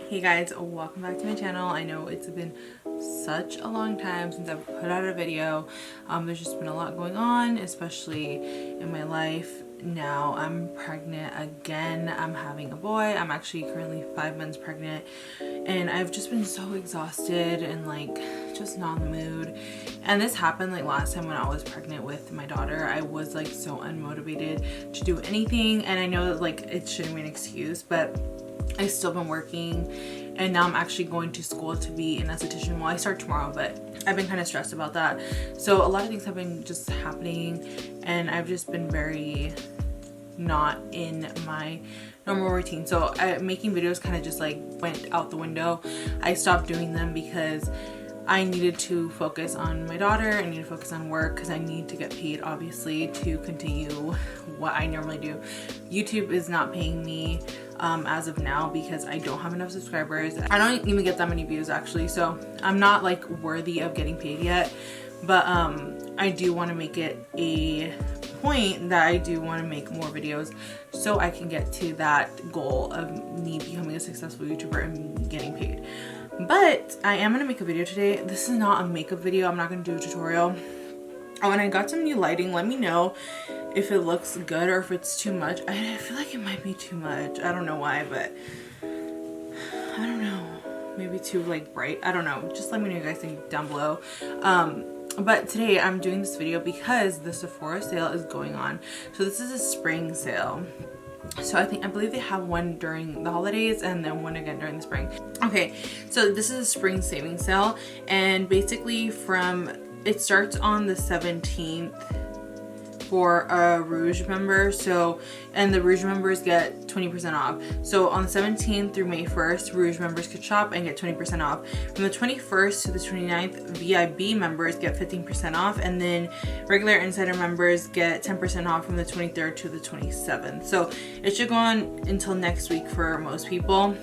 Hey guys, welcome back to my channel. I know it's been such a long time since I've put out a video. There's just been a lot going on, especially in my life. Now I'm pregnant again. I'm having a boy. I'm actually currently 5 months pregnant, and I've just been so exhausted and like just not in the mood. And this happened like last time when I was pregnant with my daughter. I was like so unmotivated to do anything, and I know that like it shouldn't be an excuse, but I've still been working, and now I'm actually going to school to be an esthetician. Well, I start tomorrow, but I've been kind of stressed about that. So a lot of things have been just happening, and I've just been very not in my normal routine. So making videos kind of just like went out the window. I stopped doing them because I needed to focus on my daughter. I need to focus on work because I need to get paid, obviously, to continue what I normally do. YouTube is not paying me as of now because I don't have enough subscribers. I don't even get that many views actually, so I'm not like worthy of getting paid yet. But I do want to make it a point that I do want to make more videos so I can get to that goal of me becoming a successful YouTuber and getting paid. But I am going to make a video today. This is not a makeup video. I'm not going to do a tutorial. Oh, and I got some new lighting. Let me know if it looks good or if it's too much. I feel like it might be too much. I don't know why, but I don't know. Maybe too like bright. I don't know. Just let me know what you guys think down below. But today I'm doing this video because the Sephora sale is going on. So this is a spring sale. So I believe they have one during the holidays and then one again during the spring. Okay, so this is a spring savings sale, and basically it starts on the 17th for a Rouge member. So, and the Rouge members get 20% off. So on the 17th through May 1st, Rouge members could shop and get 20% off. From the 21st to the 29th, VIB members get 15% off, and then regular Insider members get 10% off from the 23rd to the 27th. So it should go on until next week for most people.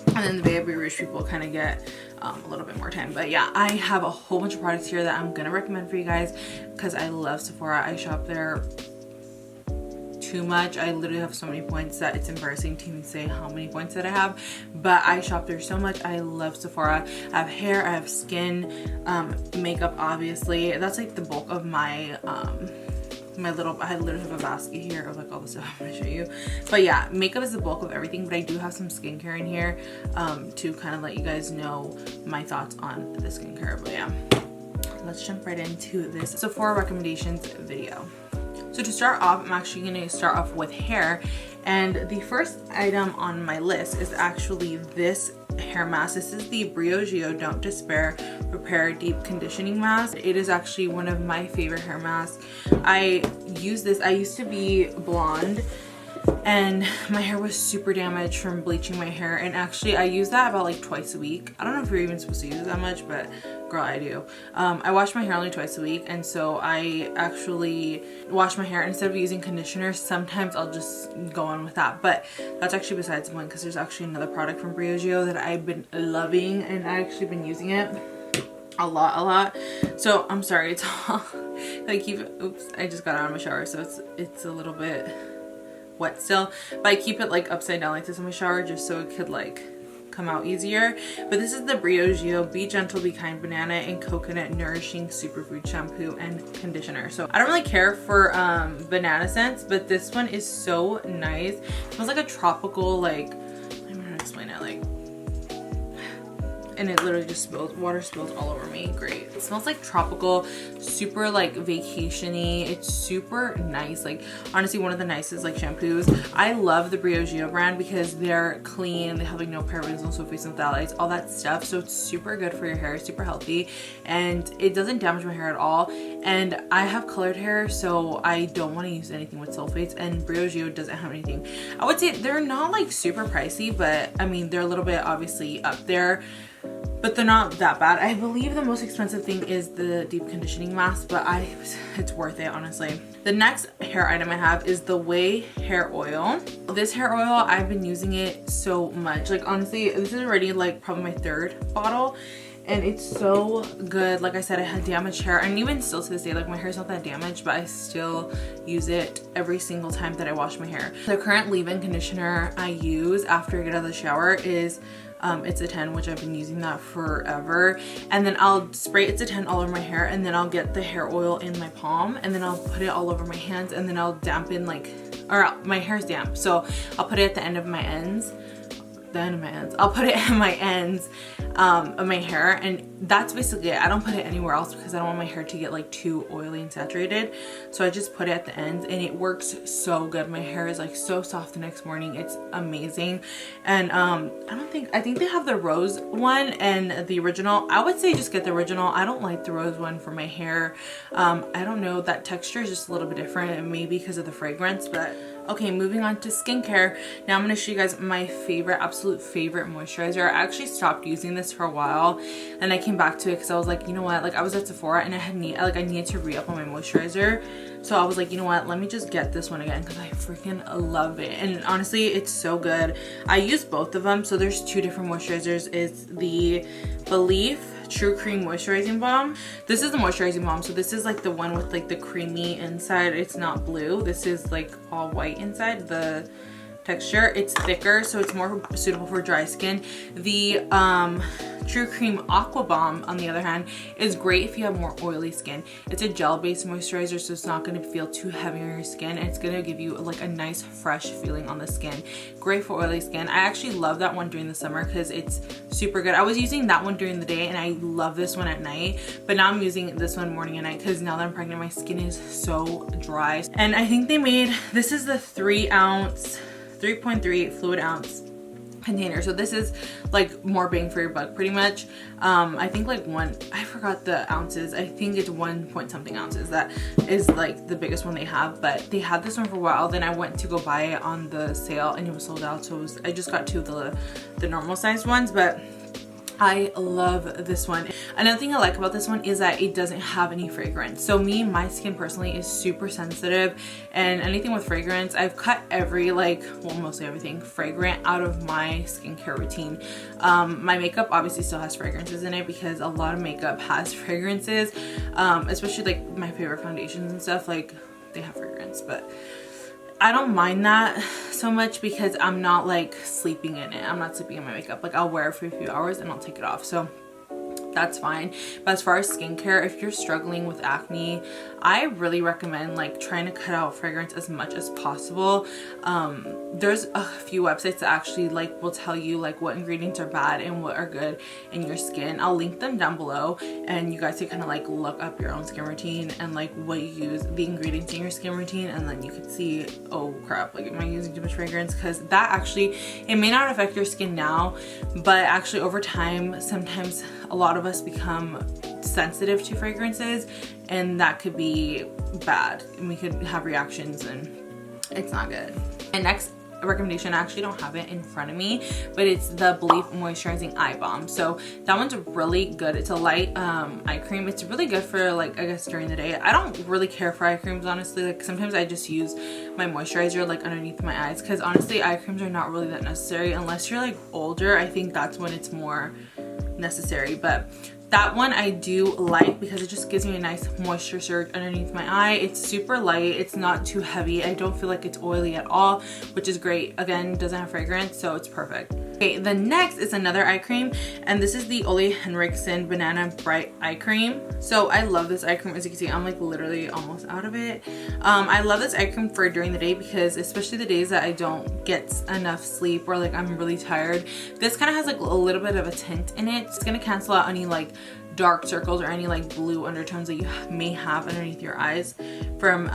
And then the VIB Rouge people kind of get a little bit more time. But yeah, I have a whole bunch of products here that I'm gonna recommend for you guys because I love Sephora. I shop there too much. I literally have so many points that it's embarrassing to even say how many points that I have, but I shop there so much. I love Sephora. I have hair, I have skin, makeup, obviously. That's like the bulk of my I literally have a basket here of like all the stuff I'm going to show you. But yeah, makeup is the bulk of everything, but I do have some skincare in here to kind of let you guys know my thoughts on the skincare. But yeah, let's jump right into this Sephora recommendations video. So to start off, I'm actually going to start off with hair, and the first item on my list is actually this hair mask. This is the Briogeo Don't Despair Repair Deep Conditioning Mask. It is actually one of my favorite hair masks. I use this. I used to be blonde and my hair was super damaged from bleaching my hair, and actually I use that about like twice a week. I don't know if you're even supposed to use it that much, but girl, I do. I wash my hair only twice a week, and so I actually wash my hair instead of using conditioner. Sometimes I'll just go on with that, but that's actually besides the point because there's actually another product from Briogeo that I've been loving, and I've actually been using it a lot. So I'm sorry, it's all I keep it. Oops, I just got out of my shower, so it's a little bit wet still, but I keep it like upside down like this in my shower just so it could like come out easier. But this is the Briogeo Be Gentle Be Kind Banana and Coconut Nourishing Superfood Shampoo and Conditioner. So I don't really care for banana scents, but this one is so nice. It smells like a tropical, like, I don't know how to explain it, like, and it literally just water spills all over me. Great. It smells like tropical, super like vacation-y. It's super nice. Like honestly, one of the nicest like shampoos. I love the Briogeo brand because they're clean. They have like no parabens, no sulfates, no phthalates, all that stuff. So it's super good for your hair, super healthy, and it doesn't damage my hair at all. And I have colored hair, so I don't want to use anything with sulfates, and Briogeo doesn't have anything. I would say they're not like super pricey, but I mean, they're a little bit obviously up there, but they're not that bad. I believe the most expensive thing is the deep conditioning mask, but it's worth it, honestly. The next hair item I have is the Way hair oil. This hair oil, I've been using it so much. Like honestly, this is already like probably my 3rd bottle, and it's so good. Like I said, I had damaged hair, and even still to this day, like my hair's not that damaged, but I still use it every single time that I wash my hair. The current leave-in conditioner I use after I get out of the shower is It's a 10, which I've been using that forever. And then I'll spray It's a 10 all over my hair, and then I'll get the hair oil in my palm, and then I'll put it all over my hands, and then I'll dampen my hair's damp, so I'll put it at the end of my ends. I'll put it at my ends of my hair, and that's basically it. I don't put it anywhere else because I don't want my hair to get like too oily and saturated, so I just put it at the ends, and it works so good. My hair is like so soft the next morning. It's amazing. And I think they have the rose one and the original. I would say just get the original. I don't like the rose one for my hair. I don't know, that texture is just a little bit different, and maybe because of the fragrance. But okay, moving on to skincare. Now I'm going to show you guys my absolute favorite moisturizer. I actually stopped using this for a while, and I came back to it because I was like, you know what, like I was at Sephora and I needed to re-up on my moisturizer. So I was like, you know what, let me just get this one again because I freaking love it. And honestly, it's so good. I use both of them. So there's two different moisturizers. It's the BELIF True Cream Moisturizing Balm. This is the moisturizing balm, so this is like the one with like the creamy inside. It's not blue. This is like all white inside. The texture, it's thicker, so it's more suitable for dry skin. The True Cream Aqua Balm, on the other hand, is great if you have more oily skin. It's a gel-based moisturizer, so it's not going to feel too heavy on your skin, and it's going to give you like a nice fresh feeling on the skin. Great for oily skin. I actually love that one during the summer because it's super good. I was using that one during the day, and I love this one at night, but now I'm using this one morning and night because now that I'm pregnant, my skin is so dry. And I think they made, this is the 3.3 fluid ounce container, so this is like more bang for your buck pretty much. I think like I forgot the ounces. I think it's 1 point something ounces. That is like the biggest one they have, but they had this one for a while. Then I went to go buy it on the sale and it was sold out, so I just got two of the normal sized ones, but I love this one. Another thing I like about this one is that it doesn't have any fragrance. So my skin personally is super sensitive, and anything with fragrance, I've cut mostly everything fragrant out of my skincare routine. My makeup obviously still has fragrances in it because a lot of makeup has fragrances, especially like my favorite foundations and stuff, like they have fragrance, but I don't mind that so much because I'm not like sleeping in it. I'm not sleeping in my makeup. Like I'll wear it for a few hours and I'll take it off. So that's fine. But as far as skincare, if you're struggling with acne, I really recommend like trying to cut out fragrance as much as possible. There's a few websites that actually like will tell you like what ingredients are bad and what are good in your skin. I'll link them down below, and you guys can kind of like look up your own skin routine and like what you use, the ingredients in your skin routine, and then you can see, oh crap, like am I using too much fragrance? Because that actually, it may not affect your skin now, but actually over time, sometimes a lot of us become sensitive to fragrances, and that could be bad, and we could have reactions, and it's not good. And next recommendation, I actually don't have it in front of me, but it's the BELIF Moisturizing Eye Balm. So that one's really good. It's a light eye cream. It's really good for like, I guess during the day. I don't really care for eye creams, honestly. Like sometimes I just use my moisturizer like underneath my eyes, because honestly eye creams are not really that necessary unless you're like older. I think that's when it's more necessary. But that one I do like because it just gives me a nice moisture surge underneath my eye. It's super light, it's not too heavy, I don't feel like it's oily at all, which is great. Again, it doesn't have fragrance, so it's perfect. Okay, the next is another eye cream, and this is the OLEHENRIKSEN Banana Bright Eye Cream. So I love this eye cream. As you can see, I'm like literally almost out of it. I love this eye cream for during the day, because especially the days that I don't get enough sleep or like I'm really tired, this kind of has like a little bit of a tint in it. It's gonna cancel out any like dark circles or any like blue undertones that you may have underneath your eyes from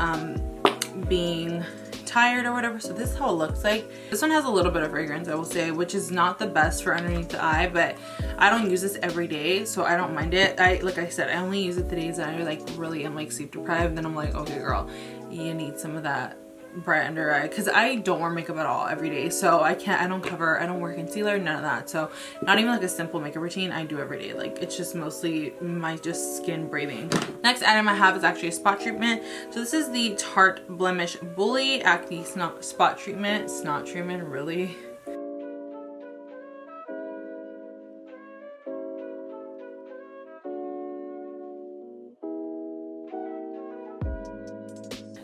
being tired or whatever. So this is how it looks like. This one has a little bit of fragrance, I will say, which is not the best for underneath the eye, but I don't use this every day, so I don't mind it. Like I said, I only use it the days that I like really am like sleep deprived. Then I'm like, okay girl, you need some of that bright under eye, because I don't wear makeup at all every day, so I don't wear concealer, none of that. So not even like a simple makeup routine I do every day. Like it's just mostly my just skin breathing. Next item I have is actually a spot treatment. So this is the Tarte Blemish Bully Acne Spot Treatment. Snot treatment, really?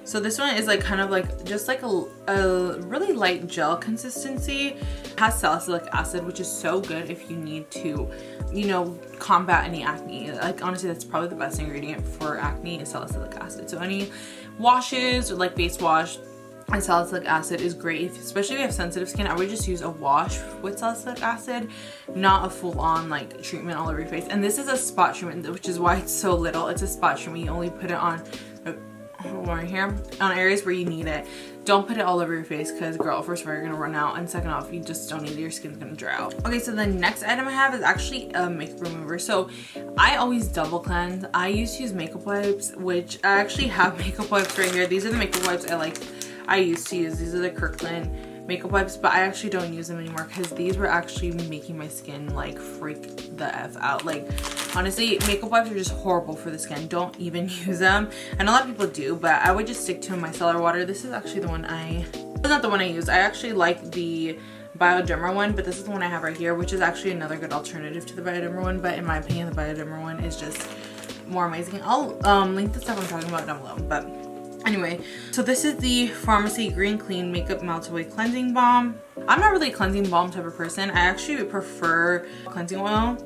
So this one is like kind of like just like a really light gel consistency. It has salicylic acid, which is so good if you need to, you know, combat any acne. Like honestly, that's probably the best ingredient for acne is salicylic acid. So any washes or like face wash and salicylic acid is great, especially if you have sensitive skin. I would just use a wash with salicylic acid, not a full-on like treatment all over your face. And this is a spot treatment, which is why it's so little. It's a spot treatment. You only put it on right here on areas where you need it. Don't put it all over your face because, girl, first of all, you're gonna run out, and second off, you just don't need it. Your skin's gonna dry out. Okay, so the next item I have is actually a makeup remover. So I always double cleanse. I used to use makeup wipes, which I actually have makeup wipes right here. These are the makeup wipes I used to use. These are the Kirkland makeup wipes, but I actually don't use them anymore because these were actually making my skin like freak the F out. Like honestly, makeup wipes are just horrible for the skin. Don't even use them. I know a lot of people do, but I would just stick to my micellar water. This is actually the one it's not the one I use. I actually like the Bioderma one, but this is the one I have right here, which is actually another good alternative to the Bioderma one, but in my opinion, the Bioderma one is just more amazing. I'll link the stuff I'm talking about down below, but anyway, so this is the Pharmacy Green Clean Makeup Melt Away Cleansing Balm. I'm not really a cleansing balm type of person. I actually prefer cleansing oil.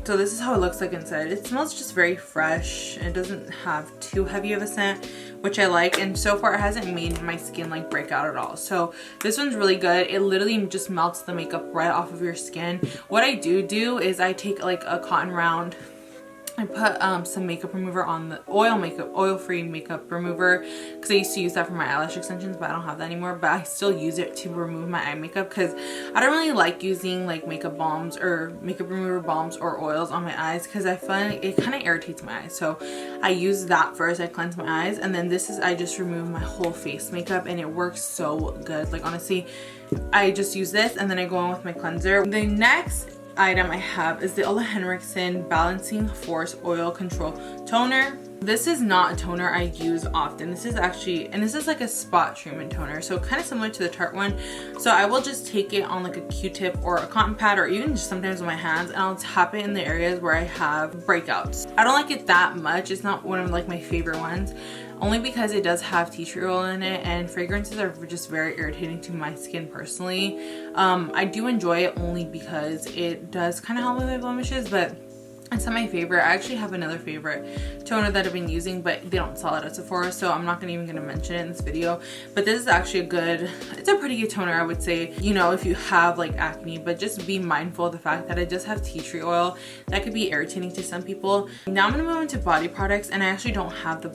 So this is how it looks like inside. It smells just very fresh. It doesn't have too heavy of a scent, which I like. And so far it hasn't made my skin like break out at all. So this one's really good. It literally just melts the makeup right off of your skin. What I do is I take like a cotton round. I put some makeup remover on the oil-free makeup remover because I used to use that for my eyelash extensions, but I don't have that anymore. But I still use it to remove my eye makeup because I don't really like using like makeup balms or makeup remover balms or oils on my eyes because I find it kind of irritates my eyes. So I use that first. I cleanse my eyes, and then this is I just remove my whole face makeup, and it works so good. Like honestly, I just use this and then I go in with my cleanser. The next item I have is the OLEHENRIKSEN Balancing Force Oil Control Toner. This is not a toner I use often. This is actually, and this is like a spot treatment toner, so kind of similar to the Tarte one. So I will just take it on like a Q-tip or a cotton pad, or even just sometimes with my hands, and I'll tap it in the areas where I have breakouts. I don't like it that much. It's not one of like my favorite ones, only because it does have tea tree oil in it, and fragrances are just very irritating to my skin personally. I do enjoy it only because it does kind of help with my blemishes, but it's not my favorite. I actually have another favorite toner that I've been using, but they don't sell it at Sephora, so I'm not even gonna mention it in this video. But this is actually it's a pretty good toner, I would say, you know, if you have like acne, but just be mindful of the fact that it does have tea tree oil. That could be irritating to some people. Now I'm gonna move into body products, and I actually don't have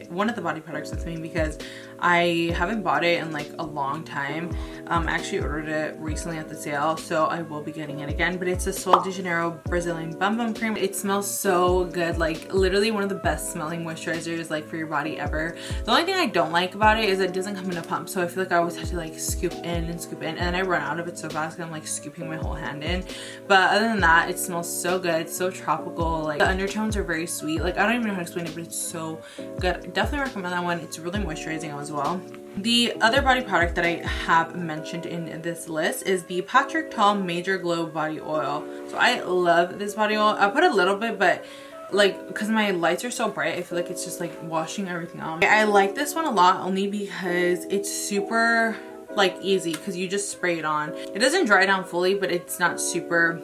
one of the body products with me because I haven't bought it in like a long time. I actually ordered it recently at the sale, so I will be getting it again. But it's a Sol de Janeiro Brazilian Bum Bum Cream. It smells so good, like literally one of the best smelling moisturizers like for your body ever. The only thing I don't like about it is it doesn't come in a pump, so I feel like I always have to like scoop in, and then I run out of it so fast because I'm like scooping my whole hand in. But other than that, it smells so good. It's so tropical. Like the undertones are very sweet. Like I don't even know how to explain it, but it's so good. Definitely recommend that one. It's really moisturizing as well. The other body product that I have mentioned in this list is the Patrick Ta Major Glow Body Oil. So I love this body oil. I put a little bit, but like because my lights are so bright, I feel like it's just like washing everything out. I like this one a lot only because it's super like easy because you just spray it on. It doesn't dry down fully, but it's not super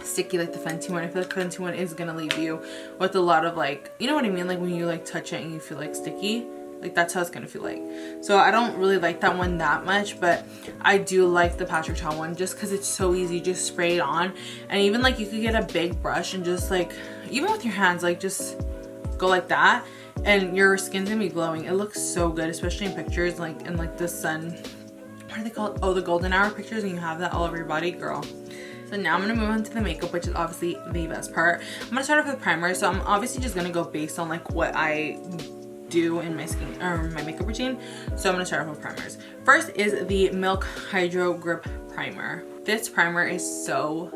sticky like the Fenty one. I feel like the Fenty one is gonna leave you with a lot of like, you know what I mean, like when you like touch it and you feel like sticky. Like that's how it's gonna feel like. So I don't really like that one that much, but I do like the Patrick Ta one just because it's so easy. Just spray it on, and even like you could get a big brush and just like, even with your hands, like just go like that, and your skin's gonna be glowing. It looks so good, especially in pictures, like in like the sun. What are they called? Oh, the golden hour pictures, and you have that all over your body, girl. So now I'm gonna move on to the makeup, which is obviously the best part. I'm gonna start off with primer. So I'm obviously just gonna go based on like what I do in my skin or my makeup routine. So I'm gonna start off with primers. First is the Milk Hydro Grip Primer. This primer is so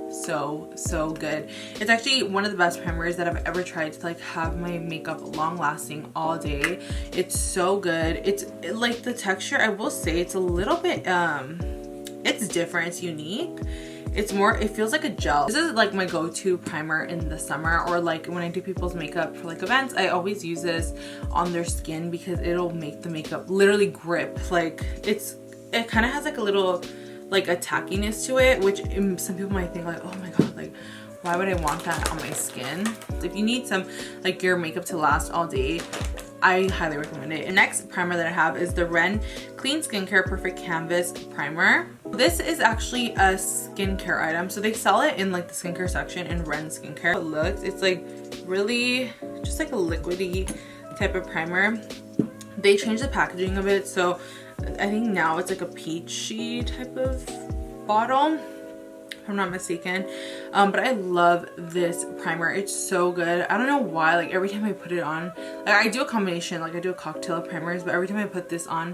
good. It's actually one of the best primers that I've ever tried to like have my makeup long lasting all day. It's so good. It's like the texture, I will say it's a little bit it's different, it's unique. It's more, it feels like a gel. This is like my go-to primer in the summer, or like when I do people's makeup for like events. I always use this on their skin because it'll make the makeup literally grip. Like it kind of has like a little like a tackiness to it, which some people might think like, oh my god, like why would I want that on my skin? If you need some like your makeup to last all day, I highly recommend it. And next primer that I have is the Ren Clean Skincare Perfect Canvas Primer. This is actually a skincare item, so they sell it in like the skincare section in Ren Skincare. It looks, it's like really just like a liquidy type of primer. They changed the packaging of it, so I think now it's like a peachy type of bottle, if I'm not mistaken. But I love this primer. It's so good. I don't know why, like every time I put it on, like I do a combination, like I do a cocktail of primers, but every time I put this on,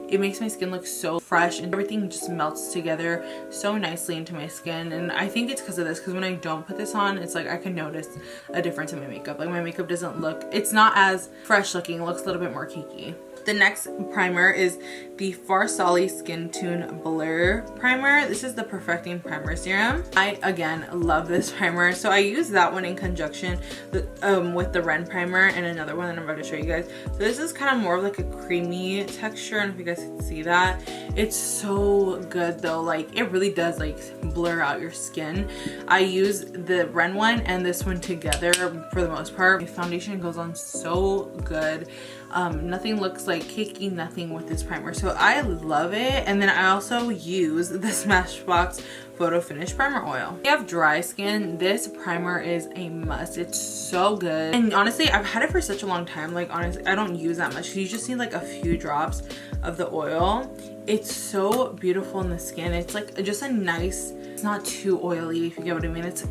it makes my skin look so fresh and everything just melts together so nicely into my skin. And I think it's because of this, because when I don't put this on, it's like I can notice a difference in my makeup. Like my makeup doesn't look, it's not as fresh looking, it looks a little bit more cakey. The next primer is the FARSALI Skintune Blur Primer. This is the Perfecting Primer Serum. I, again, love this primer. So I use that one in conjunction with the Ren primer and another one that I'm about to show you guys. So this is kind of more of like a creamy texture. I don't know if you guys can see that. It's so good though. Like it really does like blur out your skin. I use the Ren one and this one together for the most part. My foundation goes on so good. Nothing looks like cakey, nothing with this primer, so I love it. And then I also use the Smashbox Photo Finish Primer Oil. If you have dry skin, this primer is a must. It's so good. And honestly, I've had it for such a long time. Like honestly, I don't use that much. You just need like a few drops of the oil. It's so beautiful in the skin. It's like just a nice, it's not too oily, if you get what I mean. It's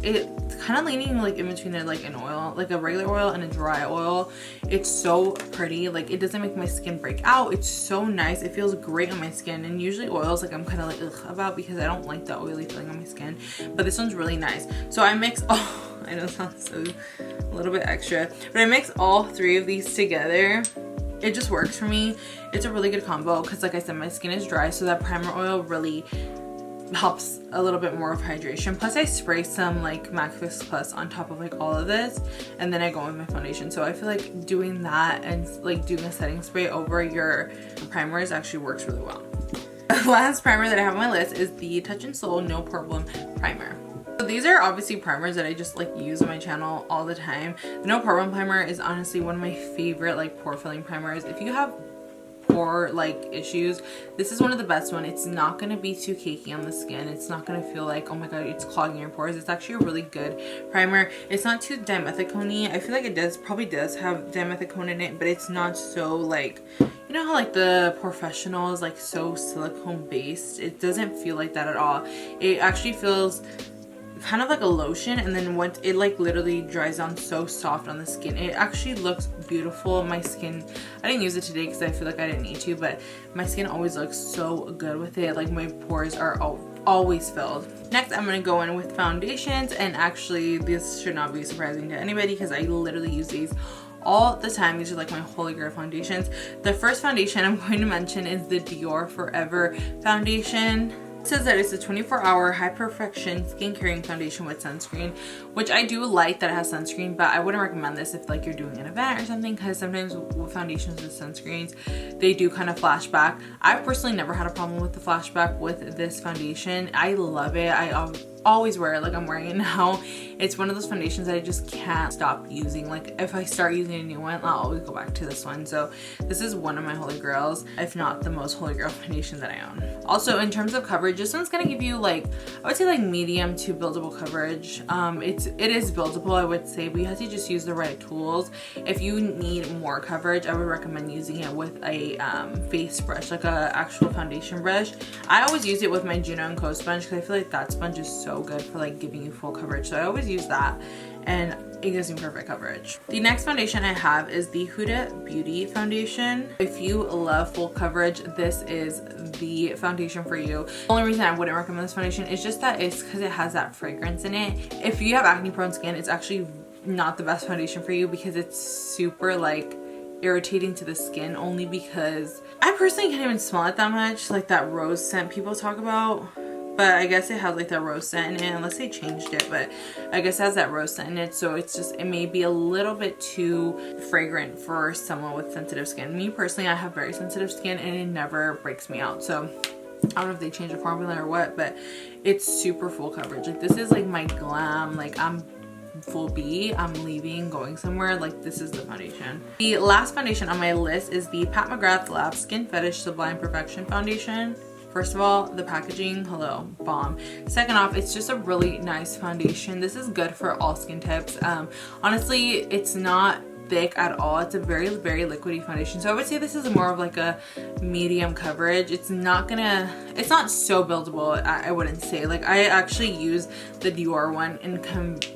kind of leaning like in between like an oil, like a regular oil and a dry oil. It's so pretty. Like it doesn't make my skin break out. It's so nice. It feels great on my skin. And usually oils like I'm kind of like ugh about because I don't like the oily feeling on my skin. But this one's really nice. So I mix, oh, I know it sounds so a little bit extra, but I mix all three of these together. It just works for me. It's a really good combo because like I said, my skin is dry, so that primer oil really helps a little bit more of hydration. Plus I spray some like MAC Fix Plus on top of like all of this, and then I go with my foundation. So I feel like doing that and like doing a setting spray over your primers actually works really well. The last primer that I have on my list is the Touch in Sol No Pore Bloom Primer. So these are obviously primers that I just like use on my channel all the time. The No Pore Bloom primer is honestly one of my favorite like pore filling primers. If you have pore like issues, this is one of the best one. It's not going to be too cakey on the skin. It's not going to feel like, oh my god, it's clogging your pores. It's actually a really good primer. It's not too dimethicone-y. I feel like it probably does have dimethicone in it, but it's not so like, you know how like the Professional is like so silicone based? It doesn't feel like that at all. It actually feels kind of like a lotion, and then once it like literally dries down so soft on the skin, it actually looks beautiful. My skin, I didn't use it today because I feel like I didn't need to, but my skin always looks so good with it. Like my pores are always filled. Next, I'm going to go in with foundations, and actually this should not be surprising to anybody because I literally use these all the time. These are like my holy grail foundations. The first foundation I'm going to mention is the Dior Forever foundation. It says that it's a 24-hour high perfection skin caring foundation with sunscreen, which I do like that it has sunscreen, but I wouldn't recommend this if like you're doing an event or something, because sometimes with foundations with sunscreens, they do kind of flashback. I've personally never had a problem with the flashback with this foundation. I love it. I always wear it, like I'm wearing it now. It's one of those foundations that I just can't stop using. Like if I start using a new one, I'll always go back to this one. So this is one of my holy grails, if not the most holy grail foundation that I own. Also, in terms of coverage, this one's gonna give you like, I would say like medium to buildable coverage. It is buildable, I would say, but you have to just use the right tools. If you need more coverage, I would recommend using it with a face brush, like a actual foundation brush. I always use it with my Juno & Co sponge because I feel like that sponge is so good for like giving you full coverage. So I always use that, and it gives me perfect coverage. The next foundation I have is the Huda Beauty foundation. If you love full coverage, this is the foundation for you. The only reason I wouldn't recommend this foundation is just that it's because it has that fragrance in it. If you have acne prone skin, it's actually not the best foundation for you because it's super like irritating to the skin, only because I personally can't even smell it that much, like that rose scent people talk about. but I guess it has like that rose scent in it, unless they changed it, but I guess it has that rose scent in it, so it's just, it may be a little bit too fragrant for someone with sensitive skin. Me personally, I have very sensitive skin and it never breaks me out, so I don't know if they changed the formula or what, but it's super full coverage. Like this is like my glam, like I'm full B, I'm leaving, going somewhere, like this is the foundation. The last foundation on my list is the Pat McGrath Lab Skin Fetish Sublime Perfection Foundation. First of all, the packaging, hello, bomb. Second off, it's just a really nice foundation. This is good for all skin types. Honestly, it's not thick at all. It's a very, very liquidy foundation. So I would say this is more of like a medium coverage. It's not so buildable, I wouldn't say. Like I actually use the Dior one in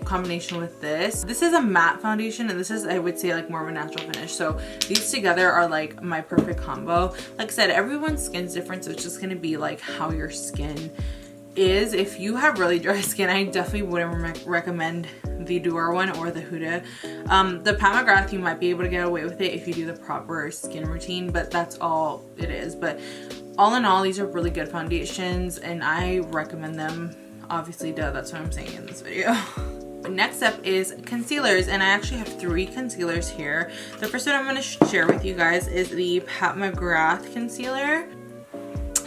combination with this. This is a matte foundation and this is, I would say, like more of a natural finish. So these together are like my perfect combo. Like I said, everyone's skin's different, so it's just gonna be like how your skin is. If you have really dry skin, I definitely wouldn't recommend the Dior one or the Huda. The Pat McGrath, you might be able to get away with it if you do the proper skin routine, but that's all it is. But all in all, these are really good foundations and I recommend them. Obviously, duh, that's what I'm saying in this video. Next up is concealers, and I actually have 3 concealers here. The first one I'm going to share with you guys is the Pat McGrath concealer.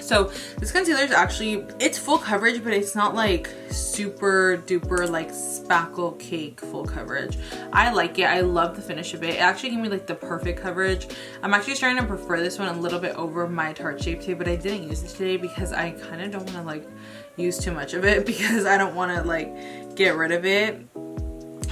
So this concealer is actually, it's full coverage, but it's not like super duper like spackle cake full coverage. I like it. I love the finish of it. It actually gave me like the perfect coverage. I'm actually starting to prefer this one a little bit over my Tarte Shape Tape, but I didn't use it today because I kind of don't want to like use too much of it because I don't want to like get rid of it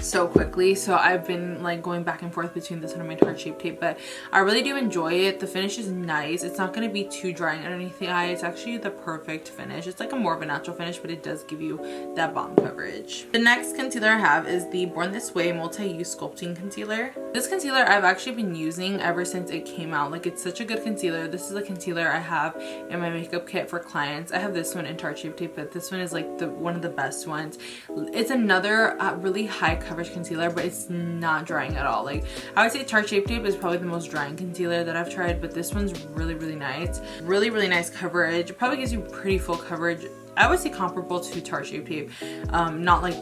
so quickly. So I've been like going back and forth between this one and my Tarte Shape Tape, but I really do enjoy it. The finish is nice. It's not going to be too drying underneath the eye. It's actually the perfect finish. It's like a more of a natural finish, but it does give you that bomb coverage. The next concealer I have is the Born This Way Multi-Use Sculpting Concealer. This concealer I've actually been using ever since it came out. Like it's such a good concealer. This is a concealer I have in my makeup kit for clients. I have this one in Tarte Shape Tape, but this one is like one of the best ones. It's another really high coverage concealer, but it's not drying at all. Like I would say Tarte Shape Tape is probably the most drying concealer that I've tried, but this one's really, really nice. Really, really nice coverage. It probably gives you pretty full coverage. I would say comparable to Tarte Shape Tape. Not like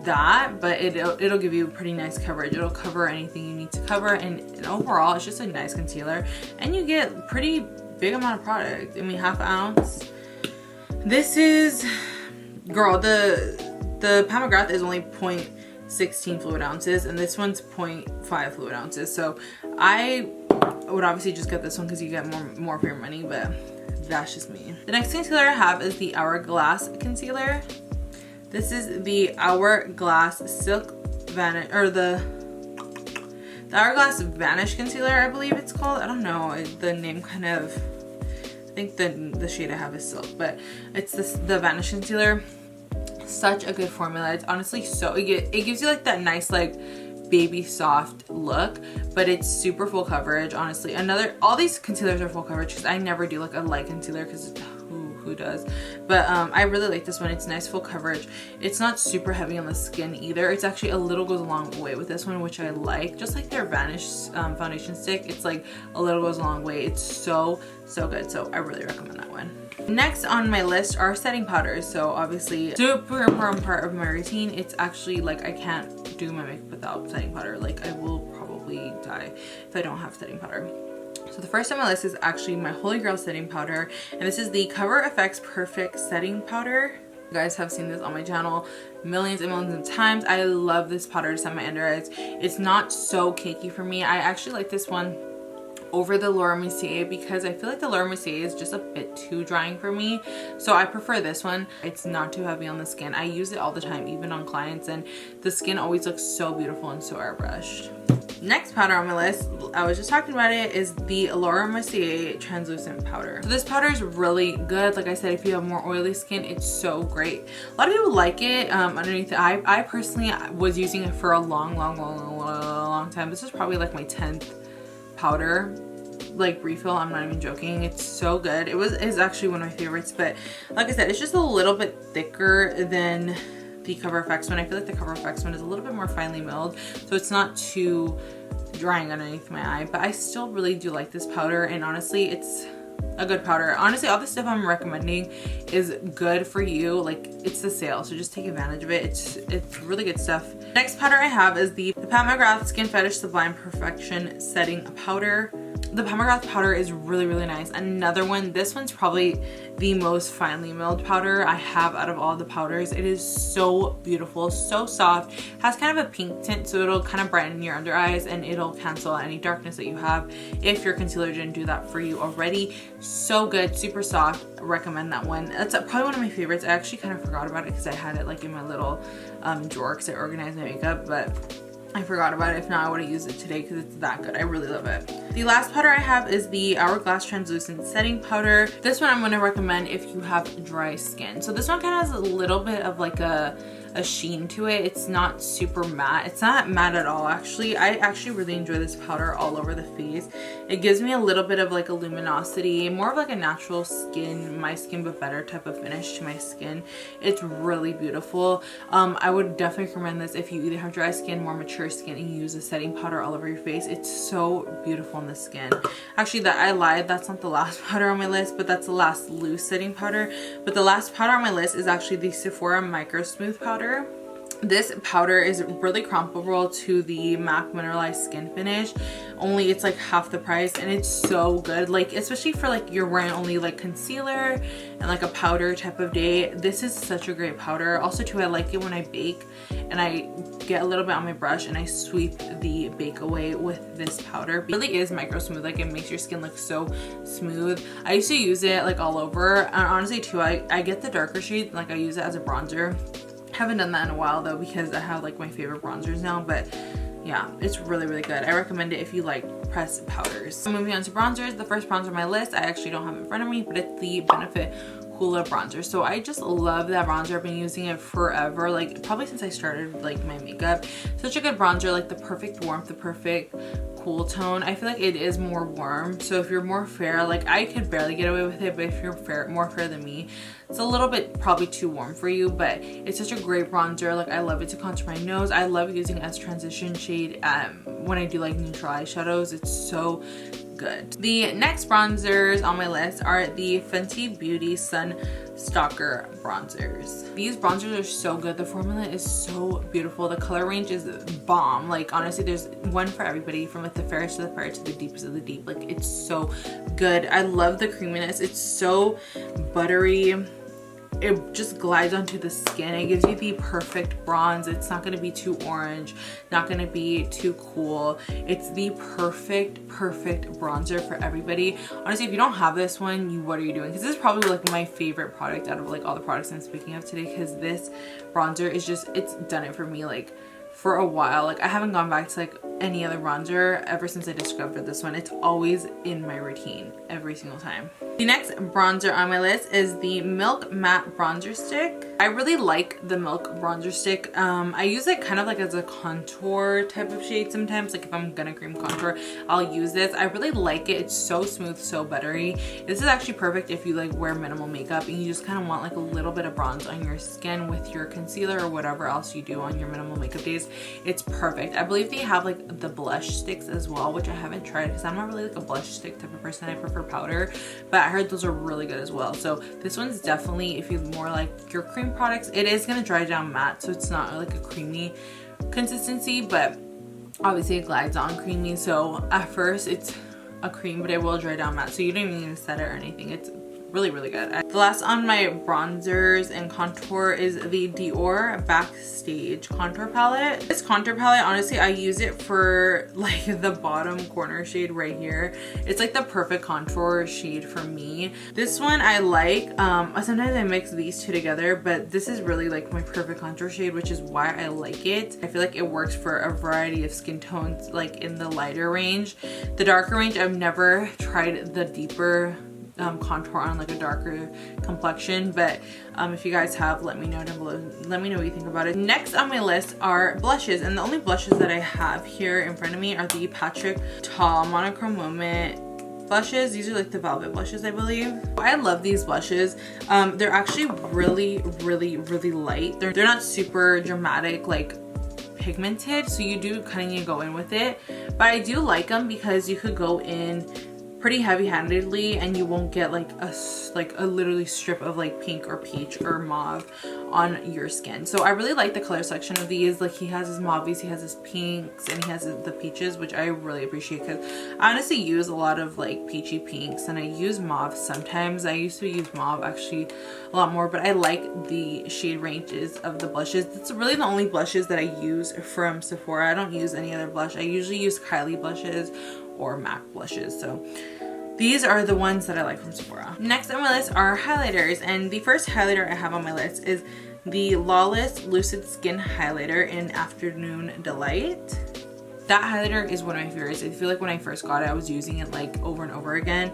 that, but it'll give you pretty nice coverage. It'll cover anything you need to cover, and overall it's just a nice concealer, and you get pretty big amount of product. I mean, ½ ounce. This is, girl, the Pat McGrath is only 0.16 fluid ounces and this one's 0.5 fluid ounces, so I would obviously just get this one because you get more for your money, but that's just me. The next concealer I have is the Hourglass concealer. This is the Hourglass Silk Vanish, or the Hourglass Vanish concealer, I believe it's called. I don't know, the name kind of, I think the shade I have is Silk, but it's the Vanish concealer. Such a good formula. It's honestly so, it gives you like that nice like baby soft look, but it's super full coverage. Honestly, all these concealers are full coverage because I never do like a light concealer because who does, but I really like this one. It's nice full coverage. It's not super heavy on the skin either. It's actually a little goes a long way with this one, which I like. Just like their Vanish foundation stick, it's like a little goes a long way. It's so good, so I really recommend that one. Next on my list are setting powders. So obviously super important part of my routine. It's actually like I can't do my makeup without setting powder. Like I will probably die if I don't have setting powder. So the first on my list is actually my Holy Grail setting powder, and this is the COVERFX Perfect Setting Powder. You guys have seen this on my channel millions and millions of times. I love this powder to set my under eyes. It's not so cakey for me. I actually like this one over the Laura Mercier because I feel like the Laura Mercier is just a bit too drying for me, so I prefer this one. It's not too heavy on the skin. I use it all the time, even on clients, and the skin always looks so beautiful and so airbrushed. Next powder on my list, I was just talking about it, is the Laura Mercier translucent powder. So this powder is really good. Like I said, if you have more oily skin, it's so great. A lot of people like it underneath the eye. I personally was using it for a long time. This is probably like my 10th powder like refill. I'm not even joking. It's so good. It's actually one of my favorites, but like I said, it's just a little bit thicker than the COVERFX one. I feel like the COVERFX one is a little bit more finely milled, so it's not too drying underneath my eye, but I still really do like this powder, and honestly it's a good powder. Honestly, all the stuff I'm recommending is good for you. Like, it's the sale, so just take advantage of it. It's really good stuff. Next powder I have is the Pat McGrath Skin Fetish Sublime Perfection Setting Powder. The Pat McGrath powder is really, really nice. Another one, this one's probably the most finely milled powder I have out of all the powders. It is so beautiful, so soft, has kind of a pink tint, so it'll kind of brighten your under eyes and it'll cancel out any darkness that you have if your concealer didn't do that for you already. So good, super soft, recommend that one. That's probably one of my favorites. I actually kind of forgot about it because I had it like in my little drawer because I organized my makeup, but I forgot about it. If not, I would have used it today because it's that good. I really love it. The last powder I have is the Hourglass Translucent Setting Powder. This one I'm going to recommend if you have dry skin. So this one kind of has a little bit of like a sheen to it. It's not super matte. It's not matte at all, actually. I actually really enjoy this powder all over the face. It gives me a little bit of like a luminosity, more of like a natural skin, my skin but better type of finish to my skin. It's really beautiful. I would definitely recommend this if you either have dry skin, more mature skin, and you use a setting powder all over your face. It's so beautiful on the skin. Actually, I lied. That's not the last powder on my list, but that's the last loose setting powder. But the last powder on my list is actually the Sephora Micro Smooth Powder. This powder is really comparable to the MAC Mineralized Skin Finish, only it's like half the price, and it's so good. Like, especially for like you're wearing only like concealer and like a powder type of day, this is such a great powder. Also too, I like it when I bake and I get a little bit on my brush and I sweep the bake away with this powder. It really is micro smooth. Like, it makes your skin look so smooth. I used to use it like all over, and honestly too, I get the darker shade, like I use it as a bronzer. Haven't done that in a while though because I have like my favorite bronzers now, but yeah, it's really, really good. I recommend it if you like pressed powders. So moving on to bronzers, the first bronzer on my list, I actually don't have it in front of me, but it's the Benefit Hoola bronzer. So I just love that bronzer. I've been using it forever, like probably since I started like my makeup. Such a good bronzer, like the perfect warmth, the perfect cool tone. I feel like it is more warm, so if you're more fair, like I could barely get away with it, but if you're more fair than me, it's a little bit probably too warm for you, but it's such a great bronzer. Like, I love it to contour my nose. I love using it as transition shade when I do like neutral eyeshadows. It's so good. The next bronzers on my list are the Fenty Beauty Sun Stalkr bronzers. These bronzers are so good. The formula is so beautiful. The color range is bomb. Like, honestly, there's one for everybody, from like the fairest to the fair to the deepest of the deep. Like, it's so good. I love the creaminess. It's so buttery. It just glides onto the skin. It gives you the perfect bronze. It's not going to be too orange, not going to be too cool. It's the perfect bronzer for everybody. Honestly, if you don't have this one, what are you doing? Because this is probably like my favorite product out of like all the products I'm speaking of today, because this bronzer is just, it's done it for me like for a while. Like, I haven't gone back to like any other bronzer ever since I discovered this one. It's always in my routine every single time. The next bronzer on my list is the Milk Matte Bronzer Stick. I really like the Milk Bronzer Stick. I use it kind of like as a contour type of shade sometimes. Like, if I'm gonna cream contour, I'll use this. I really like it. It's so smooth, so buttery. This is actually perfect if you like wear minimal makeup and you just kind of want like a little bit of bronze on your skin with your concealer or whatever else you do on your minimal makeup days. It's perfect. I believe they have like the blush sticks as well, which I haven't tried because I'm not really like a blush stick type of person. I prefer powder, but I heard those are really good as well. So this one's definitely, if you more like your cream products, it is going to dry down matte, so it's not like a creamy consistency, but obviously it glides on creamy. So at first it's a cream, but it will dry down matte, so you don't even need to set it or anything. It's really, really good. The last on my bronzers and contour is the Dior Backstage contour palette. This contour palette, honestly, I use it for like the bottom corner shade right here. It's like the perfect contour shade for me. This one I like. Sometimes I mix these two together, but this is really like my perfect contour shade, which is why I like it. I feel like it works for a variety of skin tones, like in the lighter range. The darker range, I've never tried the deeper contour on like a darker complexion, but if you guys have, let me know down below. Let me know what you think about it. Next on my list are blushes, and the only blushes that I have here in front of me are the Patrick Ta Monochrome Moment blushes. These are like the velvet blushes, I believe. I love these blushes. They're actually really light. They're not super dramatic, like pigmented, so you do kind of need to go in with it, but I do like them because you could go in pretty heavy-handedly, and you won't get like a literally strip of like pink or peach or mauve on your skin. So I really like the color selection of these. Like he has his mauves, he has his pinks, and he has the peaches, which I really appreciate because I honestly use a lot of like peachy pinks, and I use mauve sometimes. I used to use mauve actually a lot more, but I like the shade ranges of the blushes. It's really the only blushes that I use from Sephora. I don't use any other blush. I usually use Kylie blushes or MAC blushes. So these are the ones that I like from Sephora. Next on my list are highlighters, and the first highlighter I have on my list is the Lawless Lucid Skin Highlighter in Afternoon Delight. That highlighter is one of my favorites. I feel like when I first got it, I was using it like over and over again.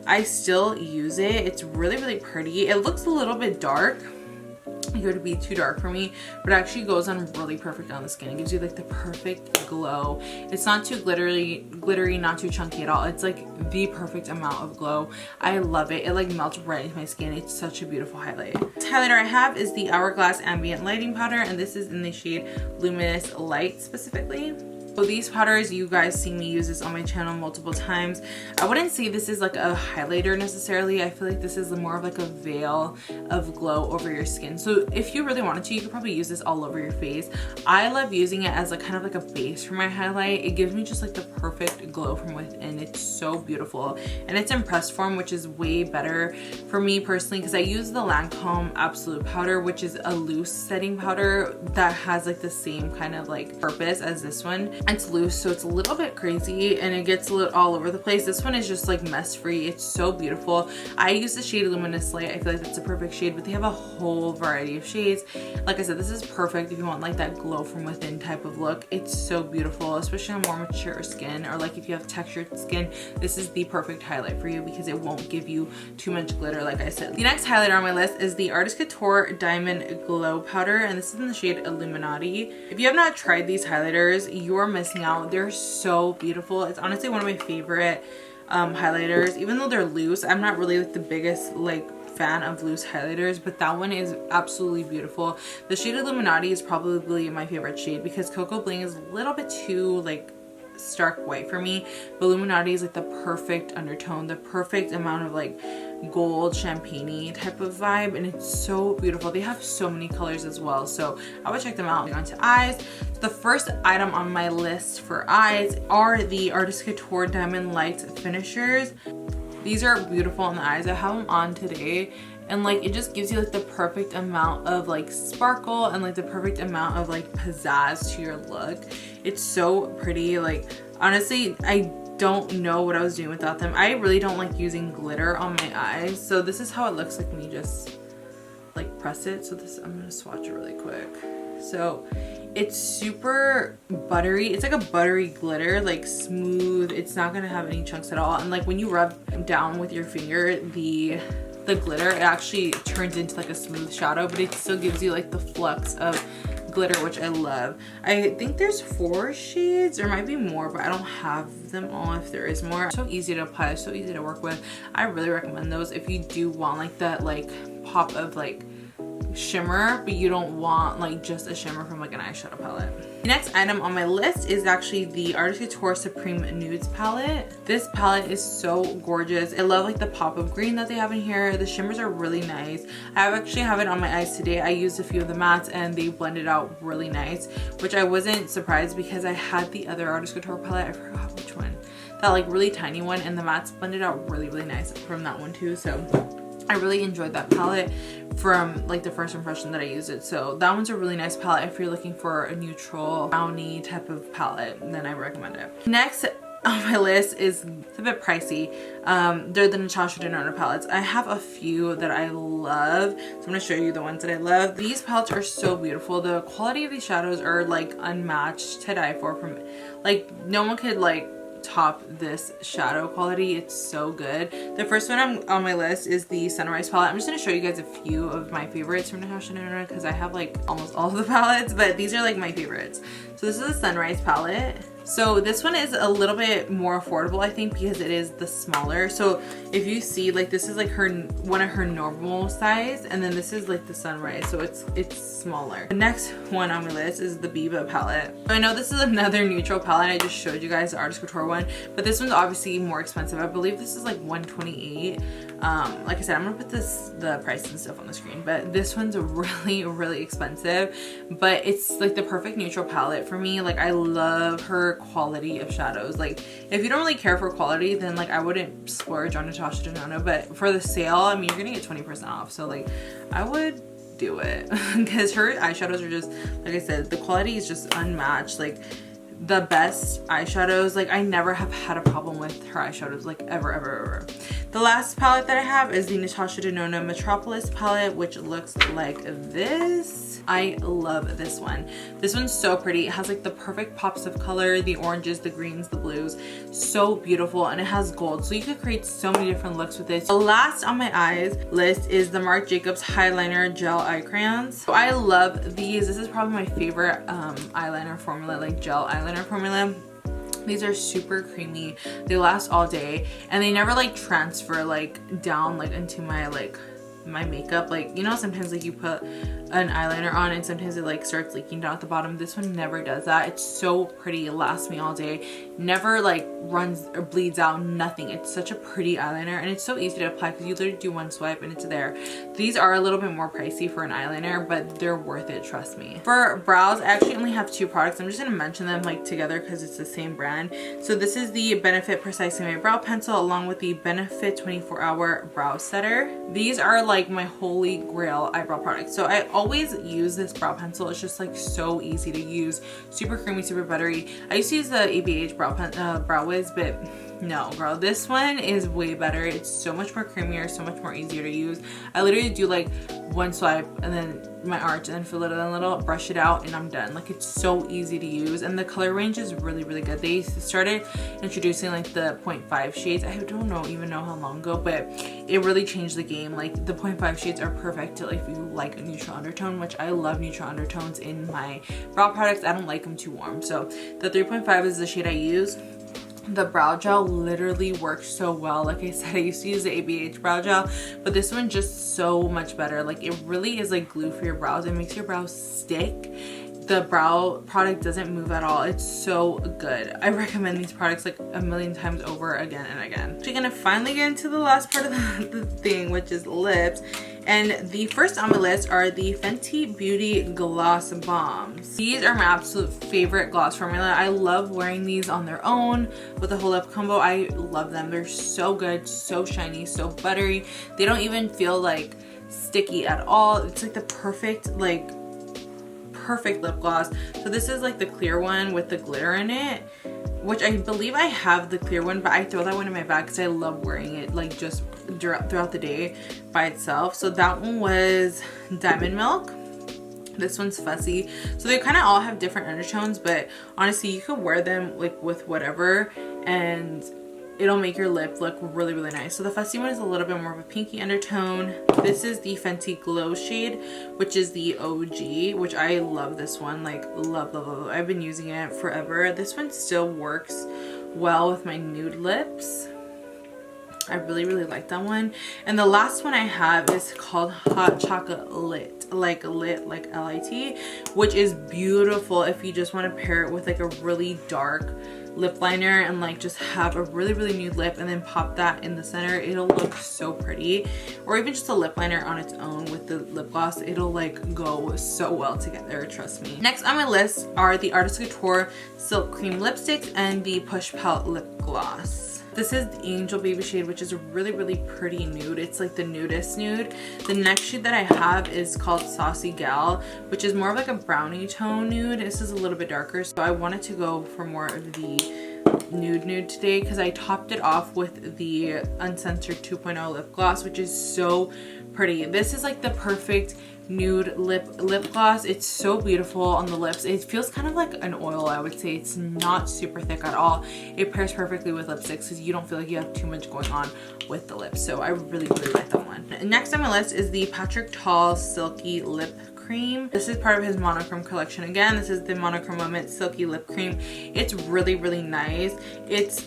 I still use it. It's really, really pretty. It looks a little bit dark. It would be too dark for me, but it actually goes on really perfect on the skin. It gives you like the perfect glow. It's not too glittery, not too chunky at all. It's like the perfect amount of glow. I love it. It like melts right into my skin. It's such a beautiful highlight. This highlighter I have is the Hourglass Ambient Lighting Powder, and this is in the shade Luminous Light specifically. So these powders, you guys see me use this on my channel multiple times. I wouldn't say this is like a highlighter necessarily. I feel like this is more of like a veil of glow over your skin. So if you really wanted to, you could probably use this all over your face. I love using it as like kind of like a base for my highlight. It gives me just like the perfect glow from within. It's so beautiful, and it's in pressed form, which is way better for me personally because I use the Lancome Absolute Powder, which is a loose setting powder that has like the same kind of like purpose as this one. It's loose, so it's a little bit crazy and it gets a little all over the place. This one is just like mess free. It's so beautiful. I use the shade Luminous Light. I feel like that's a perfect shade, but they have a whole variety of shades. Like I said, this is perfect if you want like that glow from within type of look. It's so beautiful, especially on more mature skin, or like if you have textured skin, this is the perfect highlight for you because it won't give you too much glitter, like I said. The next highlighter on my list is the Artist Couture Diamond Glow Powder, and this is in the shade Illuminati. If you have not tried these highlighters, you're missing out. They're so beautiful. It's honestly one of my favorite highlighters. Even though they're loose, I'm not really like the biggest like fan of loose highlighters, but that one is absolutely beautiful. The shade Illuminati is probably my favorite shade because Cocoa Bling is a little bit too like stark white for me, but Illuminati is like the perfect undertone, the perfect amount of like gold champagne-y type of vibe, and it's so beautiful. They have so many colors as well, so I would check them out. On to eyes. The first item on my list for eyes are the Artist Couture Diamond Lights Finishers. These are beautiful in the eyes. I have them on today, and like it just gives you like the perfect amount of like sparkle and like the perfect amount of like pizzazz to your look. It's so pretty. Like honestly, I don't know what I was doing without them. I really don't like using glitter on my eyes, so this is how it looks like when you just like press it. So this, I'm gonna swatch it really quick. So it's super buttery. It's like a buttery glitter, like smooth. It's not gonna have any chunks at all, and like when you rub down with your finger the glitter, it actually turns into like a smooth shadow, but it still gives you like the flux of glitter, which I love. I think there's 4 shades, or might be more, but I don't have them all if there is more. So easy to apply, so easy to work with. I really recommend those if you do want like that like pop of like shimmer, but you don't want like just a shimmer from like an eyeshadow palette. The next item on my list is actually the Artist Couture Supreme Nudes palette. This palette is so gorgeous. I love like the pop of green that they have in here. The shimmers are really nice. I actually have it on my eyes today. I used a few of the mattes and they blended out really nice, which I wasn't surprised because I had the other Artist Couture palette. I forgot which one. That like really tiny one, and the mattes blended out really, really nice from that one too. So I really enjoyed that palette from like the first impression that I used it. So that one's a really nice palette if you're looking for a neutral brownie type of palette, then I recommend it. Next on my list is, it's a bit pricey. They're the Natasha Denona palettes. I have a few that I love, so I'm gonna show you the ones that I love. These palettes are so beautiful. The quality of these shadows are like unmatched to die for. From like no one could like top this shadow quality. It's so good. The first one on my list is the Sunrise palette. I'm just going to show you guys a few of my favorites from Natasha Denona because I have like almost all of the palettes, but these are like my favorites. So this is the Sunrise palette. So this one is a little bit more affordable, I think, because it is the smaller. So if you see, like, this is like one of her normal size, and then this is like the Sunrise, so it's smaller. The next one on my list is the Biba palette. So I know this is another neutral palette. I just showed you guys the Artist Couture one, but this one's obviously more expensive. I believe this is like $128. Like I said, I'm gonna put the price and stuff on the screen, but this one's really expensive, but it's like the perfect neutral palette for me. Like, I love her quality of shadows. Like, if you don't really care for quality, then like I wouldn't splurge on Natasha Denona, but for the sale, I mean, you're gonna get 20% off, so like I would do it because her eyeshadows are just, like I said, the quality is just unmatched. Like, the best eyeshadows. Like, I never have had a problem with her eyeshadows, like ever. The last palette that I have is the Natasha Denona Metropolis palette, which looks like this. I love this one. This one's so pretty. It has like the perfect pops of color, the oranges, the greens, the blues. So beautiful, and it has gold, so you could create so many different looks with this. The last on my eyes list is the Marc Jacobs Highliner Gel Eye Crayons. So I love these. This is probably my favorite eyeliner formula, like gel eyeliner formula. These are super creamy, they last all day, and they never like transfer like down like into my my makeup. Like, you know, sometimes like you put an eyeliner on and sometimes it like starts leaking down at the bottom. This one never does that. It's so pretty, it lasts me all day, never like runs or bleeds out, nothing. It's such a pretty eyeliner, and it's so easy to apply because you literally do one swipe and it's there. These are a little bit more pricey for an eyeliner, but they're worth it, trust me. For brows, I actually only have two products. I'm just gonna mention them like together because it's the same brand. So this is the Benefit Precisely Made Brow Pencil along with the Benefit 24-Hour Brow Setter. These are like my holy grail eyebrow products. So I always use this brow pencil. It's just like so easy to use, super creamy, super buttery. I used to use the ABH Brow Wiz, but no girl, this one is way better. It's so much more creamier, so much more easier to use. I literally do like one swipe and then my arch and then fill it in a little, brush it out, and I'm done. Like, it's so easy to use, and the color range is really good. They started introducing like the 0.5 shades. I don't even know how long ago, but it really changed the game. Like, the 0.5 shades are perfect to, like, if you like a neutral undertone, which I love neutral undertones in my brow products. I don't like them too warm, so the 3.5 is the shade I use. The brow gel literally works so well. Like I said, I used to use the ABH brow gel, but this one just so much better. Like, it really is like glue for your brows. It makes your brows stick. The brow product doesn't move at all. It's so good. I recommend these products like a million times over, again and again. We're gonna finally get into the last part of the thing, which is lips. And the first on my list are the Fenty Beauty Gloss Bombs. These are my absolute favorite gloss formula. I love wearing these on their own with the whole lip combo. I love them. They're so good, so shiny, so buttery. They don't even feel like sticky at all. It's like the perfect lip gloss. So this is like the clear one with the glitter in it, which I believe I have the clear one, but I throw that one in my bag because I love wearing it like just throughout the day by itself. So that one was Diamond Milk. This one's Fussy. So they kind of all have different undertones, but honestly you could wear them like with whatever and it'll make your lip look really nice. So the Fussy one is a little bit more of a pinky undertone. This is the Fenty Glow shade, which is the OG, which I love this one. Like, love. I've been using it forever. This one still works well with my nude lips. I really like that one. And the last one I have is called Hot Chocolate Lit, like L-I-T, which is beautiful if you just want to pair it with like a really dark lip liner and like just have a really nude lip and then pop that in the center. It'll look so pretty. Or even just a lip liner on its own with the lip gloss, it'll like go so well together, trust me. Next on my list are the Artist Couture Silk Cream Lipsticks and the Push Palette Lip Gloss. This is the Angel Baby shade, which is a really pretty nude. It's like the nudist nude. The next shade that I have is called Saucy Gal, which is more of like a brownie tone nude. This is a little bit darker, so I wanted to go for more of the nude today because I topped it off with the Uncensored 2.0 lip gloss, which is so pretty. This is like the perfect nude lip gloss. It's so beautiful on the lips. It feels kind of like an oil, I would say. It's not super thick at all. It pairs perfectly with lipsticks because you don't feel like you have too much going on with the lips. So I really like that one. Next on my list is the Patrick Tall Silky Lip cream. This is part of his Monochrome collection. Again, this is the Monochrome Moment Silky Lip Cream. It's really, really nice. It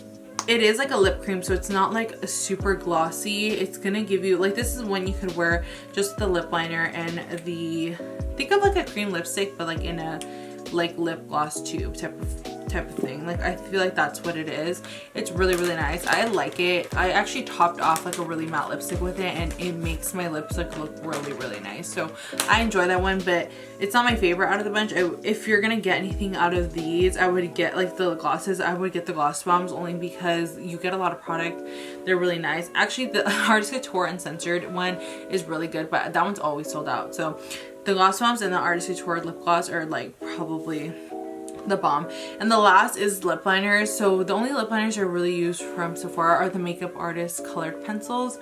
is like a lip cream, so it's not like a super glossy. It's gonna give you, like, this is one you could wear just the lip liner and the, think of like a cream lipstick, but like in a like lip gloss tube type of thing. Like, I feel like that's what it is. It's really, really nice. I like it. I actually topped off like a really matte lipstick with it, and it makes my lipstick look really, really nice. So I enjoy that one, but it's not my favorite out of the bunch. If you're gonna get anything out of these, I would get like the glosses. I would get the gloss bombs, only because you get a lot of product. They're really nice. Actually, the Artist Couture Uncensored one is really good, but that one's always sold out. So the gloss bombs and the Artist Couture lip gloss are like probably the bomb. And the last is lip liners. So the only lip liners I really use from Sephora are the Makeup Artist colored pencils.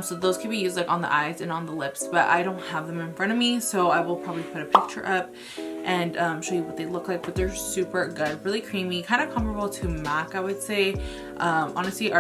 So those can be used like on the eyes and on the lips, but I don't have them in front of me, so I will probably put a picture up and show you what they look like. But they're super good, really creamy, kind of comparable to MAC, I would say. Honestly,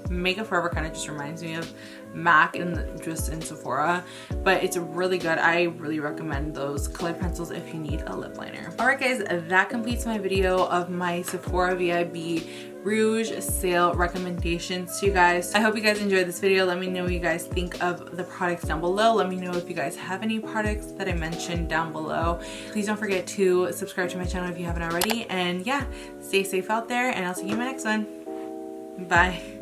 Makeup Forever kind of just reminds me of MAC and just in Sephora, but it's really good. I really recommend those colored pencils if you need a lip liner. Alright guys, that completes my video of my Sephora VIB Rouge sale recommendations to you guys. I hope you guys enjoyed this video. Let me know what you guys think of the products down below. Let me know if you guys have any products that I mentioned down below. Please don't forget to subscribe to my channel if you haven't already, and yeah, stay safe out there, and I'll see you in my next one. Bye.